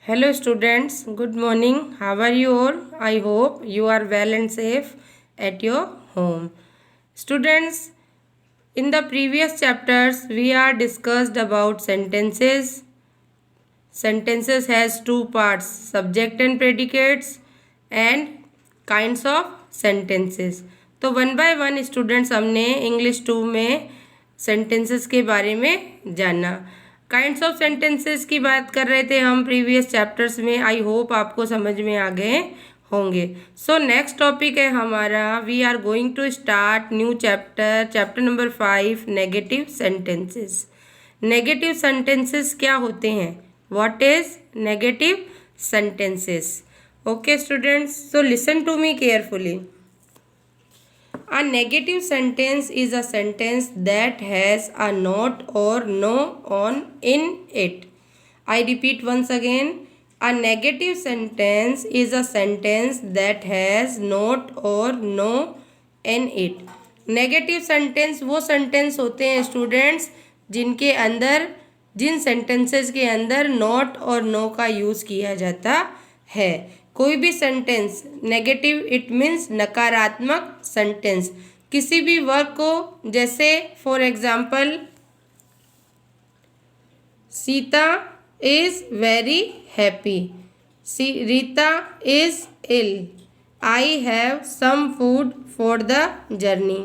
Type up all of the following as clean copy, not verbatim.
Hello students, good morning. How are you all? I hope you are well and safe at your home. Students, in the previous chapters we are discussed about sentences. Sentences has two parts, subject and predicates and kinds of sentences. तो one by one students हमने English 2 में sentences के बारे में जाना। Kinds of sentences की बात कर रहे थे हम प्रीवियस चैप्टर्स में। आई होप आपको समझ में आ गए होंगे। सो नेक्स्ट टॉपिक है हमारा, we are going to start new chapter number 5, negative sentences. Negative sentences क्या होते हैं? What is negative sentences? Okay students, so listen to me carefully. A negative sentence is a sentence that has a not or no on in it. I repeat once again. A negative sentence is a sentence that has not or no in it. Negative sentence वो sentence होते हैं students जिन sentences के अंदर not और no का use किया जाता है। कोई भी सेंटेंस नेगेटिव इट मीन्स नकारात्मक सेंटेंस। किसी भी वर्ड को, जैसे for example Sita is very happy, Rita is ill, I have some food for the journey.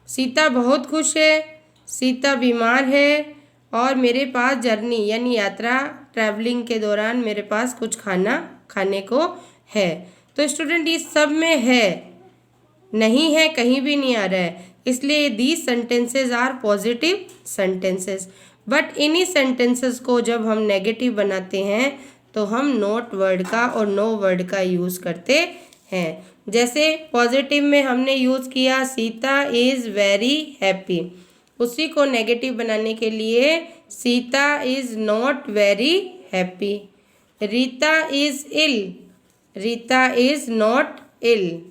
Sita बहुत खुश है, सीता बीमार है और मेरे पास जर्नी यानी यात्रा ट्रैवलिंग के दौरान मेरे पास कुछ खाना खाने को है। तो स्टूडेंट इस सब में है, नहीं है कहीं भी नहीं आ रहा है, इसलिए these sentences are positive sentences. But इन्हीं सेंटेंसेस को जब हम नेगेटिव बनाते हैं तो हम नॉट वर्ड का और नो वर्ड का यूज़ करते हैं। जैसे पॉजिटिव में हमने यूज़ किया सीता इज़ वेरी हैप्पी, उसी को नेगेटिव बनाने के लिए Sita is not very happy. Rita is ill, Rita is not ill.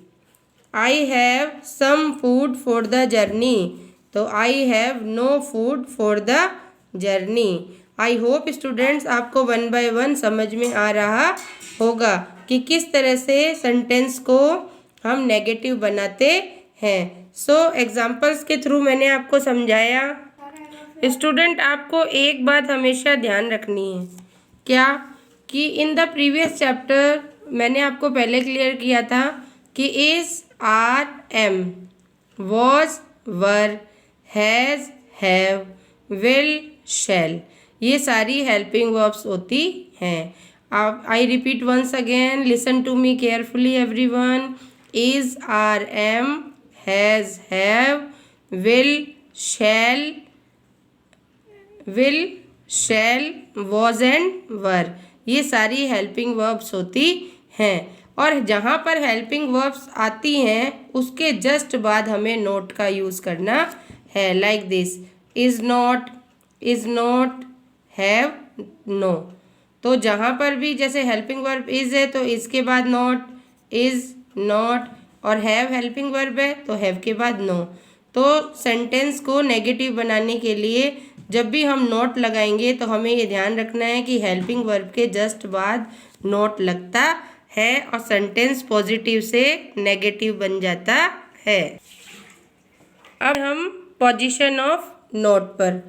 I have some food for the journey, तो I have no food for the journey. I hope students आपको one by one समझ में आ रहा होगा कि किस तरह से सेंटेंस को हम नेगेटिव बनाते हैं। सो एग्जाम्पल्स के थ्रू मैंने आपको समझाया। स्टूडेंट आपको एक बात हमेशा ध्यान रखनी है, क्या कि इन द प्रीवियस चैप्टर मैंने आपको पहले क्लियर किया था कि is, are, am, was, were, has, have, will, shall, ये सारी हेल्पिंग वर्ब्स होती हैं। अब I repeat once again, listen to me carefully everyone. Is, are, am, has, have, will, shall, was and were, ये सारी हेल्पिंग वर्ब्स होती हैं। और जहाँ पर हेल्पिंग वर्ब्स आती हैं उसके जस्ट बाद हमें नोट का यूज़ करना है, like this, is not, have, no. तो जहाँ पर भी जैसे हेल्पिंग वर्ब इज़ है तो इसके बाद नॉट, इज़, नॉट, और हैव हेल्पिंग वर्ब है तो हैव के बाद नो। तो सेंटेंस को नेगेटिव बनाने के लिए जब भी हम नोट लगाएंगे तो हमें ये ध्यान रखना है कि हेल्पिंग वर्ब के जस्ट बाद नोट लगता है और सेंटेंस पॉजिटिव से नेगेटिव बन जाता है। अब हम पोजीशन ऑफ नोट पर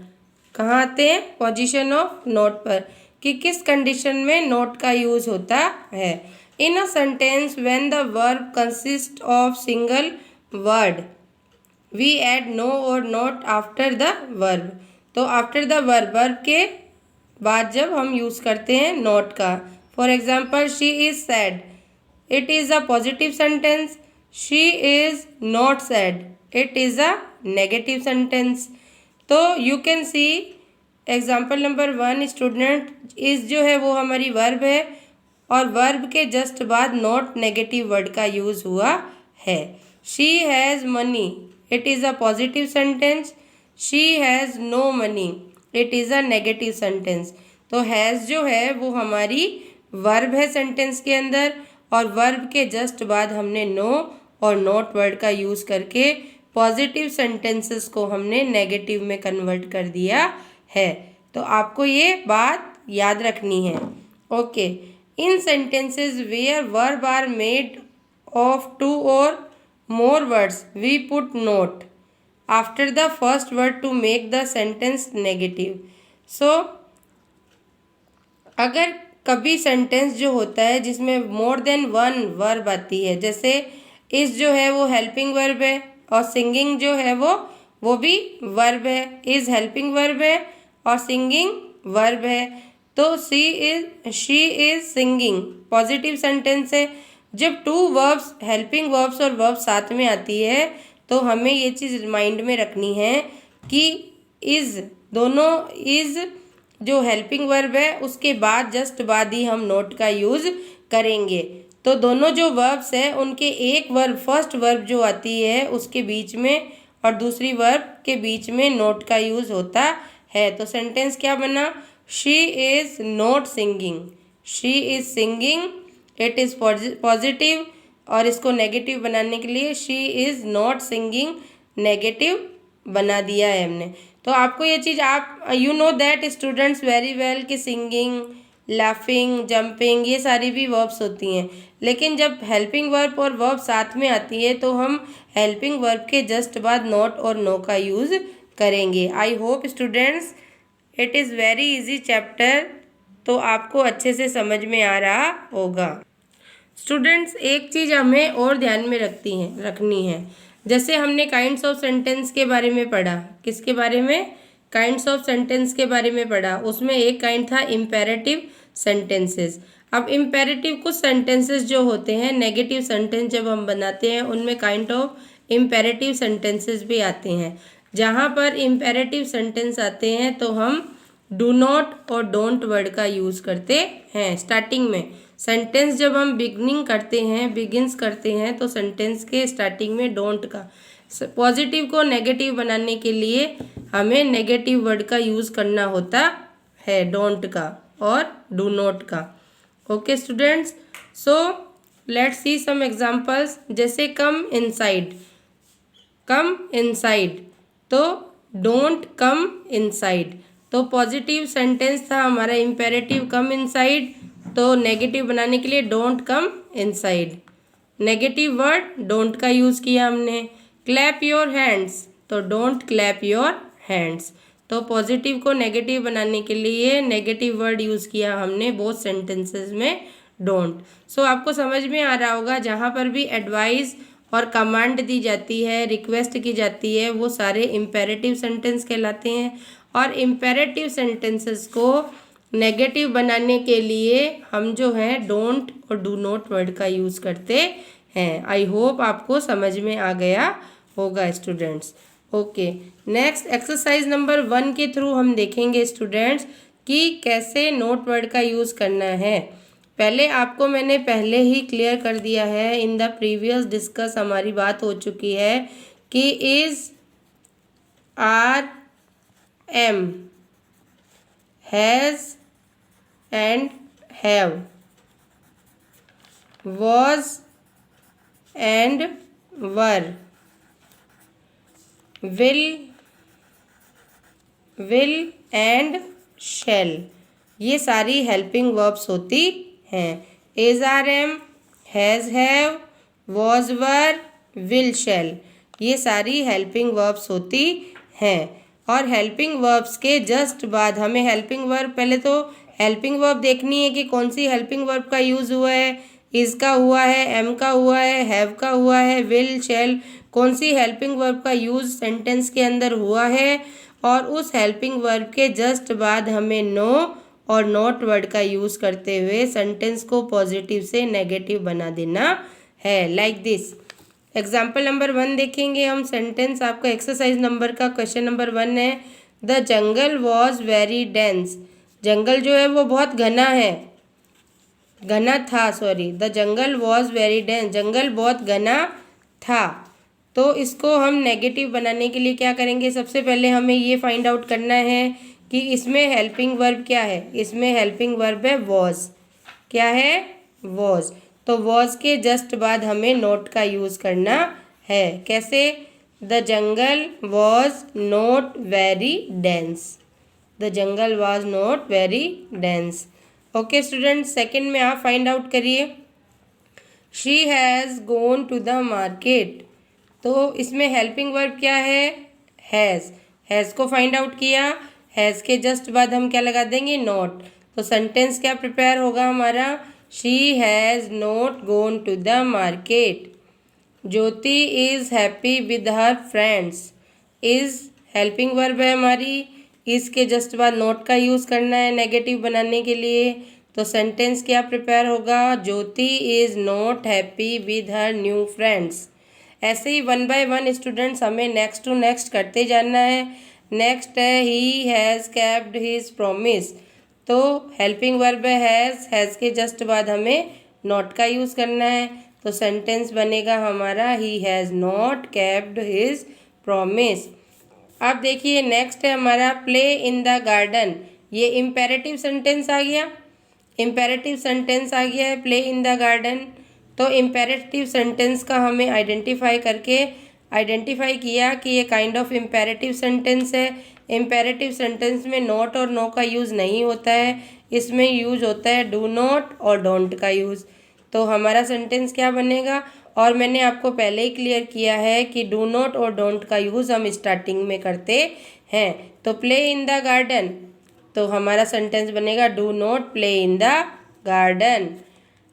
कहाँ आते हैं? पोजीशन ऑफ नोट पर कि किस कंडीशन में नोट का यूज़ होता है। In a sentence when the verb consist of single word we add no और नोट आफ्टर द वर्ब। तो आफ्टर द वर्ब के बाद जब हम यूज़ करते हैं नोट का, for example she is sad, it is a positive sentence. She is not sad, it is a negative sentence. तो you can see example number 1 student, is जो है वो हमारी वर्ब है और वर्ब के जस्ट बाद नॉट नेगेटिव वर्ड का यूज़ हुआ है। She has money, it is a positive sentence. She has no money, it is a negative sentence. तो हैज़ जो है वो हमारी वर्ब है सेंटेंस के अंदर और वर्ब के जस्ट बाद हमने नो और नॉट वर्ड का यूज़ करके पॉजिटिव सेंटेंसेस को हमने नेगेटिव में कन्वर्ट कर दिया है। तो आपको ये बात याद रखनी है। Okay, in sentences where verb are made of 2 और more words we put note after the first word to make the sentence negative. So अगर कभी सेंटेंस जो होता है जिसमें मोर देन वन वर्ब आती है, जैसे इस जो है वो हेल्पिंग वर्ब है और सिंगिंग जो है वो भी वर्ब है, इज हेल्पिंग वर्ब है और सिंगिंग वर्ब है, तो she is singing positive sentence है। जब 2 वर्ब्स हेल्पिंग वर्ब्स और वर्ब साथ में आती है तो हमें ये चीज़ माइंड में रखनी है कि इज दोनों इज जो हेल्पिंग वर्ब है उसके बाद जस्ट बाद ही हम नोट का यूज़ करेंगे। तो दोनों जो वर्ब्स है उनके एक वर्ब फर्स्ट वर्ब जो आती है उसके बीच में और दूसरी वर्ब के बीच में नोट का यूज़ होता है। तो सेंटेंस क्या बना? She is not singing, she is singing, it is positive, और इसको नेगेटिव बनाने के लिए she is not singing negative बना दिया है हमने। तो आपको ये चीज़ आप you know that students very well कि सिंगिंग, लाफिंग, जंपिंग ये सारी भी वर्ब्स होती हैं, लेकिन जब हेल्पिंग वर्ब और वर्ब साथ में आती है तो हम हेल्पिंग वर्ब के जस्ट बाद नॉट और नो का यूज़ करेंगे। आई hope students it is very easy chapter, तो आपको अच्छे से समझ में आ रहा होगा। स्टूडेंट्स एक चीज़ हमें और ध्यान में रखनी है, जैसे हमने काइंड्स ऑफ सेंटेंस के बारे में पढ़ा, किसके बारे में? काइंड्स ऑफ सेंटेंस के बारे में पढ़ा। उसमें एक काइंड था इम्पेरेटिव सेंटेंसेस। अब इम्पेरेटिव कुछ सेंटेंसेस जो होते हैं नेगेटिव सेंटेंस जब हम बनाते हैं उनमें काइंड ऑफ इम्पेरेटिव सेंटेंसेस भी आते हैं। जहाँ पर इम्पेरेटिव सेंटेंस आते हैं तो हम डू नॉट और डोंट वर्ड का यूज़ करते हैं स्टार्टिंग में। सेंटेंस जब हम बिगिंस करते हैं तो सेंटेंस के स्टार्टिंग में डोंट का, पॉजिटिव को नेगेटिव बनाने के लिए हमें नेगेटिव वर्ड का यूज़ करना होता है, डोंट का और डू नॉट का। Okay students, so let's see some examples. जैसे कम इनसाइड, कम इनसाइड, तो डोंट कम इनसाइड, तो पॉजिटिव सेंटेंस था हमारा इम्पेरेटिव कम इनसाइड, तो नेगेटिव बनाने के लिए don't come inside, negative word don't का यूज़ किया हमने। क्लैप योर हैंड्स, तो डोंट क्लैप योर हैंड्स, तो पॉजिटिव को नेगेटिव बनाने के लिए नेगेटिव वर्ड यूज़ किया हमने बोथ सेंटेंसेस में डोंट। सो आपको समझ में आ रहा होगा जहाँ पर भी एडवाइस और कमांड दी जाती है, रिक्वेस्ट की जाती है, वो सारे इम्पेरेटिव सेंटेंस कहलाते हैं। और इम्पेरेटिव सेंटेंसेस को नेगेटिव बनाने के लिए हम जो है डोंट और डू नॉट वर्ड का यूज़ करते हैं। आई होप आपको समझ में आ गया होगा students. Okay, next exercise number 1 के थ्रू हम देखेंगे स्टूडेंट्स कि कैसे नोट वर्ड का यूज़ करना है। पहले आपको मैंने पहले ही क्लियर कर दिया है, इन द प्रीवियस डिस्कस हमारी बात हो चुकी है कि is, are, am, has and have, was and were, will and shall, ये सारी हेल्पिंग वर्ब्स होती हैं। is, are, am, has, have, was, were, will, shall, ये सारी हेल्पिंग वर्ब्स होती हैं। और हेल्पिंग वर्ब्स के जस्ट बाद हमें हेल्पिंग वर्ब, पहले तो हेल्पिंग वर्ब देखनी है कि कौन सी हेल्पिंग वर्ब का यूज़ हुआ है। इज़ का हुआ है, एम का हुआ है, हैव का हुआ है, विल, शैल, कौन सी हेल्पिंग वर्ब का यूज़ सेंटेंस के अंदर हुआ है। और उस हेल्पिंग वर्ब के जस्ट बाद हमें नो और नॉट वर्ड का यूज़ करते हुए सेंटेंस को पॉजिटिव से नेगेटिव बना देना है, लाइक दिस। एग्जाम्पल नंबर 1 देखेंगे हम। सेंटेंस आपका एक्सरसाइज नंबर का क्वेश्चन नंबर 1 है, the jungle was very dense, जंगल जो है वो बहुत घना है, घना था, sorry, the jungle was very dense, जंगल बहुत घना था। तो इसको हम नेगेटिव बनाने के लिए क्या करेंगे? सबसे पहले हमें ये फाइंड आउट करना है कि इसमें हेल्पिंग वर्ब क्या है। इसमें हेल्पिंग वर्ब है वॉज, क्या है? वॉज। तो वॉज के जस्ट बाद हमें नॉट का यूज़ करना है। कैसे? The jungle was not very dense, the jungle was not very dense. Okay student, second में आप फाइंड आउट करिए। She has gone to the market, तो इसमें हेल्पिंग वर्ब क्या है? हैज़। हैज़ को फाइंड आउट किया, हैज़ के जस्ट बाद हम क्या लगा देंगे? नॉट। तो सेंटेंस क्या प्रिपेयर होगा हमारा? She has not gone to the market. Jyoti is happy with her friends. Is helping verb है हमारी, इज़ के जस्ट बाद नॉट का यूज़ करना है नेगेटिव बनाने के लिए। तो सेंटेंस क्या प्रिपेयर होगा? Jyoti is not happy with her new friends. ऐसे ही वन बाय वन स्टूडेंट्स हमें नेक्स्ट टू नेक्स्ट करते जाना है। नेक्स्ट है he has kept his promise. तो हेल्पिंग वर्ब है हैज़ के जस्ट बाद हमें नॉट का यूज़ करना है। तो सेंटेंस बनेगा हमारा he has not kept his promise. अब देखिए नेक्स्ट है हमारा प्ले इन द गार्डन। ये इम्पेरेटिव सेंटेंस आ गया, इम्पेरेटिव सेंटेंस आ गया है प्ले इन द गार्डन। तो इम्पेरेटिव सेंटेंस का हमें आइडेंटिफाई किया कि ये काइंड ऑफ इम्पेरेटिव सेंटेंस है। इम्पेरेटिव सेंटेंस में नॉट और नो का यूज़ नहीं होता है, इसमें यूज होता है डू नॉट और डोंट का यूज़। तो हमारा सेंटेंस क्या बनेगा? और मैंने आपको पहले ही क्लियर किया है कि डू नॉट और डोंट का यूज़ हम स्टार्टिंग में करते हैं। तो प्ले इन द गार्डन, तो हमारा सेंटेंस बनेगा do not play in the garden.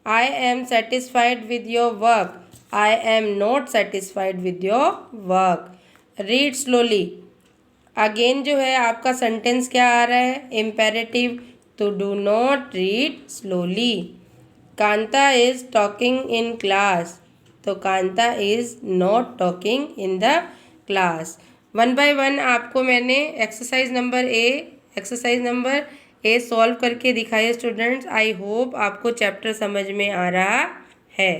I am satisfied with your work. I am not satisfied with your work. Read slowly, again जो है आपका सेंटेंस क्या आ रहा है? इम्पेरेटिव, तो do not read slowly. Kanta is talking in class, तो Kanta is not talking in the class. One by one आपको मैंने एक्सरसाइज नंबर ए सॉल्व करके दिखाइए स्टूडेंट्स। आई होप आपको चैप्टर समझ में आ रहा है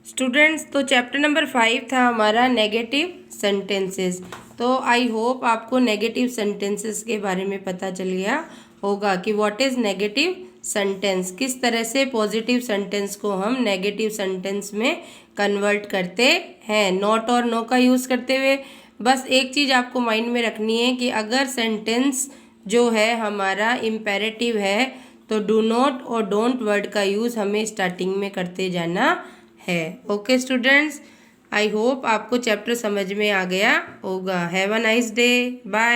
स्टूडेंट्स। तो चैप्टर नंबर 5 था हमारा नेगेटिव सेंटेंसेस। तो आई होप आपको नेगेटिव सेंटेंसेस के बारे में पता चल गया होगा कि व्हाट इज़ नेगेटिव सेंटेंस, किस तरह से पॉजिटिव सेंटेंस को हम नेगेटिव सेंटेंस में कन्वर्ट करते हैं नॉट और नो का यूज़ करते हुए। बस एक चीज़ आपको माइंड में रखनी है कि अगर सेंटेंस जो है हमारा इम्पेरेटिव है तो डू नॉट और डोंट वर्ड का यूज़ हमें स्टार्टिंग में करते जाना है। ओके स्टूडेंट्स, आई होप आपको चैप्टर समझ में आ गया होगा। Have a nice day, bye.